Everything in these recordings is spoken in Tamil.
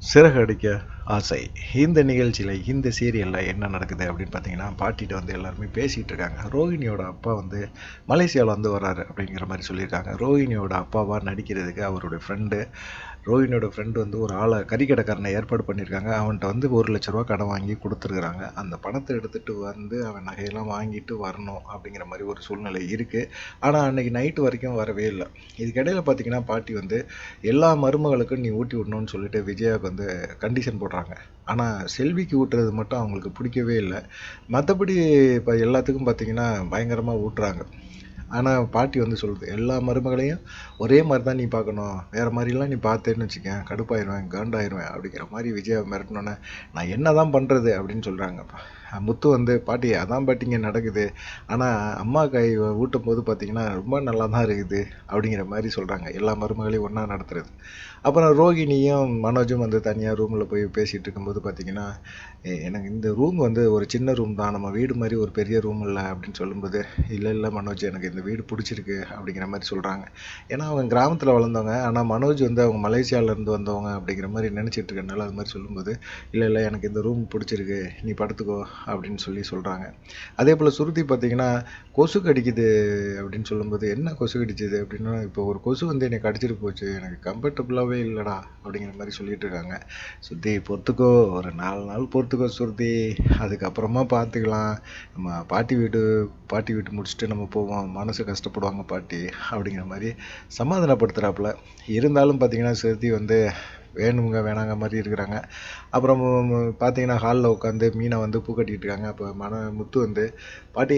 சிறகடிக்க ஆசை. இந்த நிகழ்ச்சியில, இந்த சீரியல்ல என்ன நடக்குது அப்படின்னு பார்த்தீங்கன்னா, பாட்டிட்ட வந்து எல்லாருமே பேசிட்டு இருக்காங்க. ரோகிணியோட அப்பா வந்து மலேசியால வந்து வராரு அப்படிங்கிற மாரி சொல்லியிருக்காங்க. ரோகிணியோட அப்பாவா நடிக்கிறதுக்கு அவருடைய ஃப்ரெண்டு ரோஹினியோட ஃப்ரெண்டு வந்து ஒரு ஆளை கறிக்கடைக்காரனை ஏற்பாடு பண்ணியிருக்காங்க. அவன்கிட்ட வந்து ₹1,00,000 கடன் வாங்கி கொடுத்துருக்குறாங்க. அந்த பணத்தை எடுத்துகிட்டு வந்து அவன் நகையெல்லாம் வாங்கிட்டு வரணும் அப்படிங்கிற மாதிரி ஒரு சூழ்நிலை இருக்குது. ஆனால் அன்னைக்கு நைட்டு வரைக்கும் வரவே இல்லை. இதுக்கிடையில் பார்த்தீங்கன்னா பாட்டி வந்து எல்லா மருமகளுக்கும் நீ ஊட்டி விடணும்னு சொல்லிட்டு விஜயாவுக்கு வந்து கண்டிஷன் போடுறாங்க. ஆனால் செல்விக்கு ஊட்டுறது மட்டும் அவங்களுக்கு பிடிக்கவே இல்லை. மற்றபடி இப்போ எல்லாத்துக்கும் பார்த்தீங்கன்னா பயங்கரமாக ஊட்டுறாங்க. ஆனால் பாட்டி வந்து சொல்லுது, எல்லா மருமகளையும் ஒரே மாதிரி தான் நீ பார்க்கணும், வேறு மாதிரிலாம் நீ பார்த்தேன்னு வச்சுக்கேன் கடுப்பாயிருவேன், காண்டாயிருவேன் அப்படிங்கிற மாதிரி விஜயா மிரட்டினோன்னே, நான் என்ன தான் பண்ணுறது அப்படின்னு சொல்கிறாங்க. முத்து வந்து, பாட்டி அதான் பாட்டிங்க நடக்குது, ஆனால் அம்மா கை ஊட்டும் போது பார்த்தீங்கன்னா ரொம்ப நல்லா தான் இருக்குது அப்படிங்கிற மாதிரி சொல்கிறாங்க. எல்லா மருமகளையும் ஒன்றா நடத்துறது. அப்புறம் ரோகிணியும் மனோஜும் வந்து தனியாக ரூமில் போய் பேசிகிட்டு இருக்கும்போது பார்த்தீங்கன்னா, எனக்கு இந்த ரூம் வந்து ஒரு சின்ன ரூம் தான், நம்ம வீடு மாதிரி ஒரு பெரிய ரூம் இல்லை அப்படின்னு சொல்லும்போது, இல்லை இல்லை மனோஜ், எனக்கு இந்த வீடு பிடிச்சிருக்கு அப்படிங்கிற மாதிரி சொல்கிறாங்க. ஏன்னா அவங்க கிராமத்தில் வளர்ந்தவங்க, ஆனால் மனோஜ் வந்து அவங்க மலேசியாவிலேருந்து வந்தவங்க அப்படிங்கிற மாதிரி நினச்சிட்டு இருக்கனால அது மாதிரி சொல்லும்போது, இல்லை இல்லை எனக்கு இந்த ரூம் பிடிச்சிருக்கு, நீ படுத்துக்கோ அப்படின்னு சொல்லி சொல்கிறாங்க. அதே போல் சுருதி பார்த்திங்கன்னா, கொசு கடிக்குது அப்படின்னு சொல்லும்போது, என்ன கொசு கடிச்சது அப்படின்னா, இப்போ ஒரு கொசு வந்து என்னை கடிச்சிட்டு போச்சு, எனக்கு கம்ஃபர்டபுளாகவே இல்லைடா அப்படிங்கிற மாதிரி சொல்லிட்டு இருக்காங்க. சுருதி பொறுத்துக்கோ, ஒரு 4 நாள் பொறுத்துக்கோ சுருதி, அதுக்கப்புறமா பார்த்துக்கலாம், நம்ம பாட்டி வீட்டு முடிச்சுட்டு நம்ம போவோம், மனசு கஷ்டப்படுவாங்க பாட்டி அப்படிங்கிற மாதிரி சமாதானப்படுத்துகிறாப்புல. இருந்தாலும் பார்த்தீங்கன்னா சுருதி வந்து வேணுங்க வேணாங்க மாதிரி இருக்கிறாங்க. அப்புறம் பார்த்தீங்கன்னா ஹாலில் உட்காந்து மீனை வந்து பூ கட்டிகிட்டு இருக்காங்க. அப்போ முத்து வந்து, பாட்டி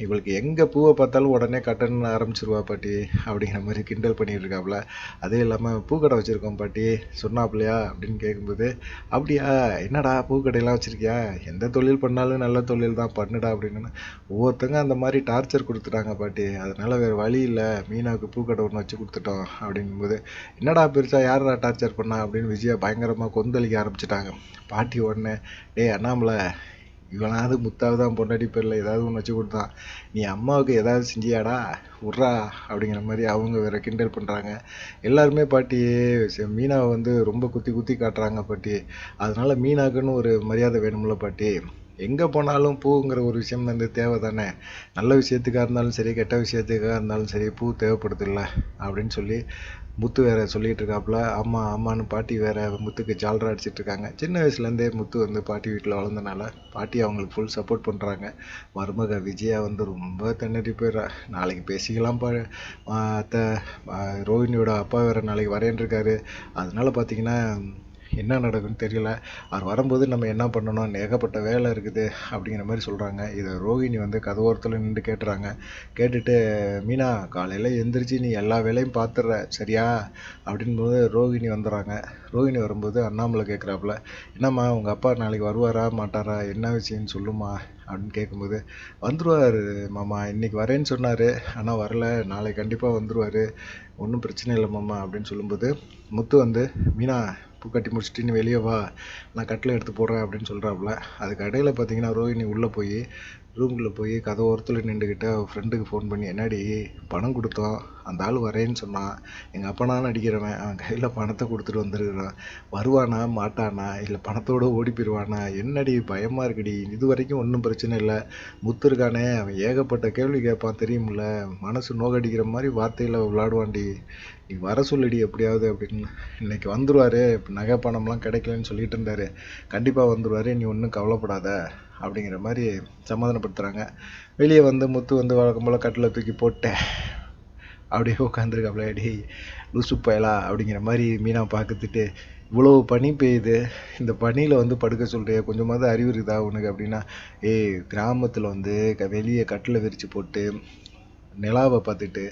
இவளுக்கு எங்கே பூவை பார்த்தாலும் உடனே கட்டணும்னு ஆரம்பிச்சிருவா பாட்டி அப்படிங்கிற மாதிரி கிண்டல் பண்ணிகிட்டு இருக்காப்புல. அதே இல்லாமல் பூக்கடை வச்சுருக்கோம் பாட்டி சொன்னாப்புலையா அப்படின்னு கேட்கும்போது, அப்படியா, என்னடா பூக்கடையெல்லாம் வச்சுருக்கியா, எந்த தொழில் பண்ணாலும் நல்ல தொழில் தான் பண்ணுடா அப்படின்னு. ஒவ்வொருத்தங்க அந்த மாதிரி டார்ச்சர் கொடுத்துட்டாங்க பாட்டி, அதனால் வேறு வழி இல்லை, மீனாவுக்கு பூக்கடை ஒன்று வச்சு கொடுத்துட்டோம் அப்படிங்கும்போது, என்னடா பெருசாக யாரா டார்ச்சர் பண்ணா அப்படின்னு விஜயா பயங்கரமாக கொந்தளிக்க ஆரம்பிச்சிட்டாங்க. பாட்டி உடனே, டேய் அண்ணாமலை, இவனாவது முத்தாவது தான் பொண்டாட்டி பேரில் ஏதாவது ஒன்று வச்சு கொடுத்தான், நீ அம்மாவுக்கு ஏதாவது செஞ்சியாடா, உட்றா அப்படிங்கிற மாதிரி அவங்க வேறு கிண்டல் பண்ணுறாங்க. எல்லாருமே பாட்டி மீனாவை வந்து ரொம்ப குத்தி குத்தி காட்டுறாங்க பாட்டி. அதனால் மீனாக்குன்னு ஒரு மரியாதை வேணும்ல பாட்டி, எங்கே போனாலும் பூங்கிற ஒரு விஷயம் வந்து தேவை தானே, நல்ல விஷயத்துக்காக இருந்தாலும் சரி கெட்ட விஷயத்துக்காக இருந்தாலும் சரி பூ தேவைப்படுது இல்லை அப்படின்னு சொல்லி முத்து வேற சொல்லிட்டு இருக்காப்புல. ஆமா ஆமான்னு பாட்டி வேற முத்துக்கு ஜால்ரா அடிச்சிட்டு இருக்காங்க. சின்ன வயசுலேருந்தே முத்து வந்து பாட்டி வீட்டில் வளர்ந்தனால பாட்டி அவங்களுக்கு ஃபுல் சப்போர்ட் பண்ணுறாங்க. மருமக விஜயா வந்து ரொம்ப திணறி போயிடுறா. நாளைக்கு பேசிக்கலாம் அத்தை, ரோஹிணியோட அப்பா வேற நாளைக்கு வரேன் இருக்காரு, அதனால பார்த்தீங்கன்னா என்ன நடக்குன்னு தெரியல, அவர் வரும்போது நம்ம என்ன பண்ணணும், ஏகப்பட்ட வேலை இருக்குது அப்படிங்கிற மாதிரி சொல்கிறாங்க. இதை ரோஹிணி வந்து கதவோரத்தில் நின்று கேட்டுறாங்க. கேட்டுட்டு, மீனா காலையில் எந்திரிச்சு நீ எல்லா வேலையும் பார்த்துடுற சரியா அப்படின்போது ரோஹிணி வந்துடுறாங்க. ரோஹிணி வரும்போது அண்ணாமலை கேட்குறாப்புல, என்னம்மா உங்கள் அப்பா நாளைக்கு வருவாரா மாட்டாரா, என்ன விஷயம்னு சொல்லுமா அப்படின்னு கேட்கும்போது, வந்துடுவார் மாமா, இன்றைக்கி வரேன்னு சொன்னார், ஆனால் வரல, நாளைக்கு கண்டிப்பாக வந்துடுவார், ஒன்றும் பிரச்சனை இல்லை மாமா அப்படின்னு சொல்லும்போது, முத்து வந்து, மீனா பூ கட்டி முடிச்சுட்டு நீ வெளியே வா, நான் கட்டில் எடுத்து போடுறேன் அப்படின்னு சொல்கிறாப்புல. அதுக்கு இடையில பார்த்தீங்கன்னா ரோஹிணி உள்ளே போய் ரூம்குள்ளே போய் கதவோரத்தில் நின்றுக்கிட்டு அவள் ஃப்ரெண்டுக்கு ஃபோன் பண்ணி, என்னடி பணம் கொடுத்தோம், அந்த ஆள் வரேன்னு சொன்னான், எங்கள் அப்பனா நடிக்கிறவன், அவன் கையில் பணத்தை கொடுத்துட்டு வந்துருக்கிறான், வருவானா மாட்டானா இல்லை பணத்தோடு ஓடி போயிடுவானா, என்னடி பயமாக இருக்குடி, இது வரைக்கும் ஒன்றும் பிரச்சனை இல்லை, முத்து இருக்கானே அவன் ஏகப்பட்ட கேள்வி கேட்பான் தெரியுமில்ல, மனசு நோகடிக்கிற மாதிரி வார்த்தையில் விளாடுவான்டி, நீ வர சொல்லுடி எப்படியாவது அப்படின்னு, இன்னைக்கு வந்துடுவார், நகை பணம்லாம் கிடைக்கலன்னு சொல்லிட்டு இருந்தார், கண்டிப்பாக வந்துடுவார், நீ ஒன்றும் கவலைப்படாத அப்படிங்கிற மாதிரி சமாதானப்படுத்துகிறாங்க. வெளியே வந்து முத்து வந்து வழக்கம் போல் கட்டில் தூக்கி போட்டேன் அப்படியே உட்காந்துருக்காப்ல, டேய் லூசு பயலா அப்படிங்கிற மாதிரி மீனா பார்த்துட்டு, இவ்வளோ பனி பெய்யுது, இந்த பனியில் வந்து படுக்க சொல்கிறியா, கொஞ்சமாவது அறிவு இருக்குதா உனக்கு அப்படின்னா, ஏய் கிராமத்தில் வந்து வெளியே கட்டில் விரித்து போட்டு நிலாவை பார்த்துட்டு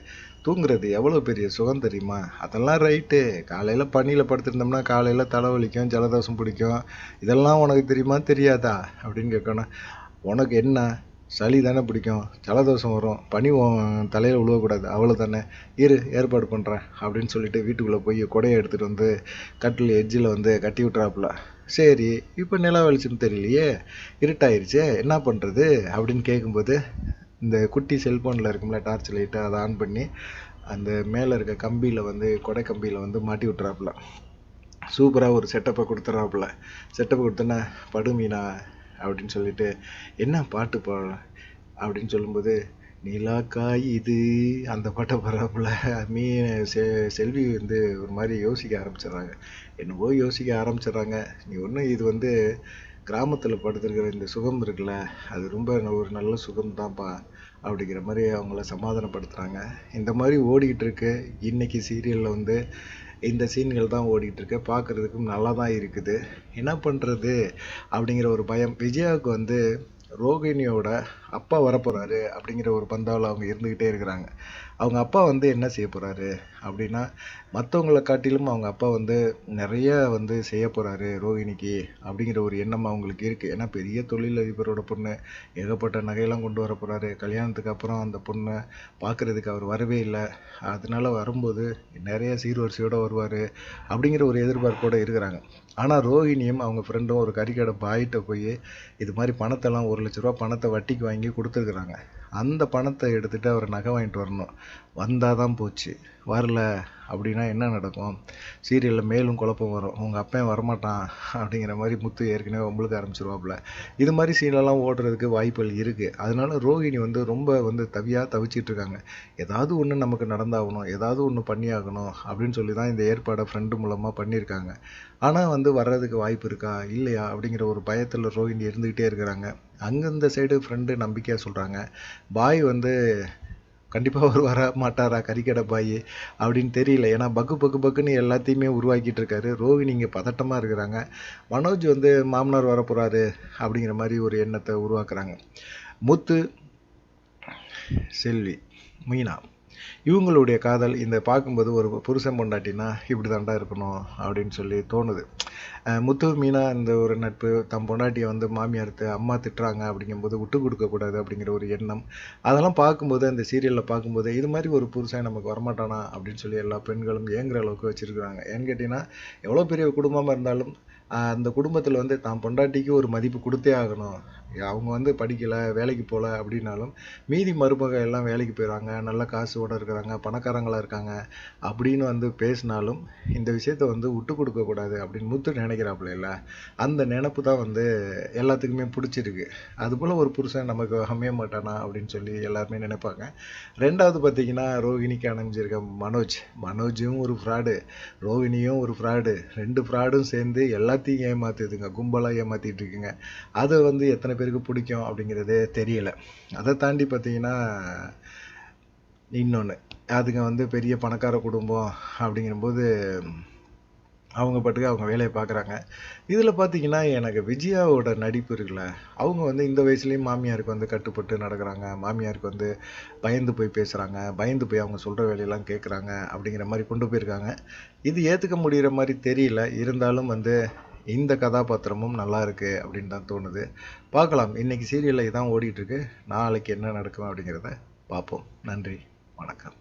தூங்குறது எவ்வளோ பெரிய சுகம் தெரியுமா, அதெல்லாம் ரைட்டு, காலையில் பனியில் படுத்துருந்தோம்னா காலையில் தலைவலிக்கும் ஜலதோஷம் பிடிக்கும், இதெல்லாம் உனக்கு தெரியுமா தெரியாதா அப்படின்னு கேட்கணும். உனக்கு என்ன சளி தானே பிடிக்கும், ஜலதோஷம் வரும், பனி தலையில் விழுவக்கூடாது அவ்வளோதானே, ஏற்பாடு பண்ணுறேன் அப்படின்னு சொல்லிட்டு வீட்டுக்குள்ளே போய் கொடையை எடுத்துகிட்டு வந்து கட்டில் எட்ஜில் வந்து கட்டி விட்றாப்புல. சரி, இப்போ நிலா வெளிச்சம் தெரியலையே, இருட்டாயிருச்சே என்ன பண்ணுறது அப்படின்னு கேட்கும்போது, இந்த குட்டி செல்ஃபோனில் இருக்கும்ல டார்ச் லைட்டு, அதை ஆன் பண்ணி அந்த மேலே இருக்க கம்பியில் வந்து கொடை கம்பியில் வந்து மாட்டி விட்றாப்புல. சூப்பராக ஒரு செட்டப்பை கொடுத்துட்றாப்புல. செட்டப் கொடுத்தோன்னே படு மீனா அப்படின்னு சொல்லிட்டு என்ன பாட்டு பாட அப்படின்னு சொல்லும்போது நிலா காயுது அந்த பாட்டை பாடுறாப்புல. மீ செல்வி வந்து ஒரு மாதிரி யோசிக்க ஆரம்பிச்சிடுறாங்க. என்னவோ யோசிக்க ஆரம்பிச்சிடுறாங்க. நீ ஒன்றும் இது வந்து கிராமத்தில் படுத்துருக்கிற இந்த சுகம் இருக்குல்ல, அது ரொம்ப ஒரு நல்ல சுகம் தான்ப்பா அப்படிங்கிற மாதிரி அவங்கள சமாதானப்படுத்துகிறாங்க. இந்த மாதிரி ஓடிக்கிட்டு இருக்கு இன்னைக்கு சீரியலில் வந்து. இந்த சீன்கள் தான் ஓடிட்டு இருக்கு. பார்க்கறதுக்கும் நல்லா தான் இருக்குது. என்ன பண்ணுறது அப்படிங்கிற ஒரு பயம். விஜயாவுக்கு வந்து ரோகிணியோட அப்பா வரப்போகிறாரு அப்படிங்கிற ஒரு பந்தாவில் அவங்க இருந்துக்கிட்டே இருக்கிறாங்க. அவங்க அப்பா வந்து என்ன செய்ய போகிறாரு அப்படின்னா, மற்றவங்கள காட்டிலும் அவங்க அப்பா வந்து நிறைய வந்து செய்ய போகிறாரு ரோகிணிக்கு அப்படிங்கிற ஒரு எண்ணம் அவங்களுக்கு இருக்குது. ஏன்னா பெரிய தொழிலதிபரோட பொண்ணு, ஏகப்பட்ட நகையெல்லாம் கொண்டு வர போகிறாரு. கல்யாணத்துக்கு அப்புறம் அந்த பொண்ணை பார்க்குறதுக்கு அவர் வரவே இல்லை. அதனால வரும்போது நிறைய சீர்வரிசையோடு வருவார் அப்படிங்கிற ஒரு எதிர்பார்ப்போடு இருக்கிறாங்க. ஆனால் ரோஹிணியும் அவங்க ஃப்ரெண்டும் ஒரு கறிக்கடை பாயிட்ட போய் இது மாதிரி பணத்தெல்லாம் 1,00,000 ரூபா பணத்தை வட்டிக்கு வாங்கி கொடுத்துருக்குறாங்க. அந்த பணத்தை எடுத்துகிட்டு அவர் நகை வாங்கிட்டு வரணும். வந்தால் தான் போச்சு. வரல அப்படின்னா என்ன நடக்கும்? சீரியலில் மேலும் குழப்பம் வரும். உங்கள் அப்பன் வரமாட்டான் அப்படிங்கிற மாதிரி முத்து ஏற்கனவே உங்களுக்கு ஆரம்பிச்சிருவாப்புல. இது மாதிரி சீனெல்லாம் ஓடுறதுக்கு வாய்ப்புகள் இருக்குது. அதனால ரோஹிணி வந்து ரொம்ப வந்து தவிச்சிட்டு இருக்காங்க. ஏதாவது ஒன்று நமக்கு நடந்தாகணும், ஏதாவது ஒன்று பண்ணியாகணும் அப்படின்னு சொல்லி தான் இந்த ஏற்பாடை ஃப்ரெண்டு மூலமாக பண்ணியிருக்காங்க. ஆனால் வந்து வர்றதுக்கு வாய்ப்பு இருக்கா இல்லையா அப்படிங்கிற ஒரு பயத்தில் ரோஹிணி இருந்துக்கிட்டே இருக்கிறாங்க. அங்கே இந்த சைடு ஃப்ரெண்டு நம்பிக்கையாக சொல்கிறாங்க, பாய் வந்து கண்டிப்பாக அவர் வர மாட்டாரா கறிக்கடை பாய் அப்படின்னு தெரியல. ஏன்னா பக்குன்னு எல்லாத்தையுமே உருவாக்கிட்டு இருக்காரு. ரோஹிணி இங்கே பதட்டமாக இருக்கிறாங்க. மனோஜ் வந்து மாமனார் வரப்போகிறாரு அப்படிங்கிற மாதிரி ஒரு எண்ணத்தை உருவாக்குறாங்க. முத்து, செல்வி, மீனா இவங்களுடைய காதல் இந்த பார்க்கும்போது ஒரு புருஷன் பொண்டாட்டினா இப்படி தாண்டா இருக்கணும் அப்படின்னு சொல்லி தோணுது. முத்து, மீனா இந்த ஒரு நட்பு, தம் பொண்டாட்டியை வந்து மாமியார் அம்மா திட்டுறாங்க அப்படிங்கும்போது விட்டு கொடுக்கக்கூடாது அப்படிங்கிற ஒரு எண்ணம், அதெல்லாம் பார்க்கும்போது அந்த சீரியலில் பார்க்கும்போது இது மாதிரி ஒரு புருஷன் நமக்கு வரமாட்டானா அப்படின்னு சொல்லி எல்லா பெண்களும் ஏங்குற அளவுக்கு வச்சுருக்குறாங்க. ஏன்னு கேட்டிங்கன்னா எவ்வளோ பெரிய குடும்பமாக இருந்தாலும் அந்த குடும்பத்தில் வந்து தான் பொண்டாட்டிக்கு ஒரு மதிப்பு கொடுத்தே ஆகணும். அவங்க வந்து படிக்கலை, வேலைக்கு போகல அப்படின்னாலும் மீதி மருமக எல்லாம் வேலைக்கு போயிடுறாங்க, நல்ல காசோடு இருக்கிறாங்க, பணக்காரங்களாக இருக்காங்க அப்படின்னு வந்து பேசினாலும் இந்த விஷயத்த வந்து விட்டு கொடுக்கக்கூடாது அப்படின்னு முத்து நினைக்கிறாப்புல இல்லை. அந்த நினப்பு தான் வந்து எல்லாத்துக்குமே பிடிச்சிருக்கு. அதுபோல் ஒரு புருஷன் நமக்கு அமைய மாட்டானா அப்படின்னு சொல்லி எல்லாருமே நினைப்பாங்க. ரெண்டாவது பார்த்தீங்கன்னா ரோஹிணிக்கு அணைஞ்சிருக்க மனோஜும் ஒரு ஃப்ராடு, ரோஹிணியும் ஒரு ஃப்ராடு. 2 ஃப்ராடும் சேர்ந்து எல்லாத்தையும் ஏமாத்துதுங்க, கும்பலாக ஏமாற்றிட்டு இருக்குங்க. அதை வந்து எத்தனை பேருக்கு பிடிக்கும் அப்படிங்கிறதே தெரியல. அதை தாண்டி பார்த்தீங்கன்னா இன்னொன்று, அதுங்க வந்து பெரிய பணக்கார குடும்பம் அப்படிங்கிறபோது அவங்க பாட்டுக்கு அவங்க வேலையை பார்க்குறாங்க. இதில் பார்த்தீங்கன்னா எனக்கு விஜயாவோட நடிப்பு இருக்குல்ல, அவங்க வந்து இந்த வயசுலேயும் மாமியாருக்கு வந்து கட்டுப்பட்டு நடக்கிறாங்க, மாமியாருக்கு வந்து பயந்து போய் பேசுகிறாங்க, பயந்து போய் அவங்க சொல்கிற வேலையெல்லாம் கேட்குறாங்க அப்படிங்கிற மாதிரி கொண்டு போயிருக்காங்க. இது ஏற்றுக்க முடிகிற மாதிரி தெரியல. இருந்தாலும் வந்து இந்த கதாபாத்திரமும் நல்லா இருக்கு அப்படின்னு தான் தோணுது. பார்க்கலாம். இன்னைக்கு சீரியலில் இதான் ஓடிட்டுருக்கு. நாளைக்கு என்ன நடக்கும் அப்படிங்கிறத பார்ப்போம். நன்றி, வணக்கம்.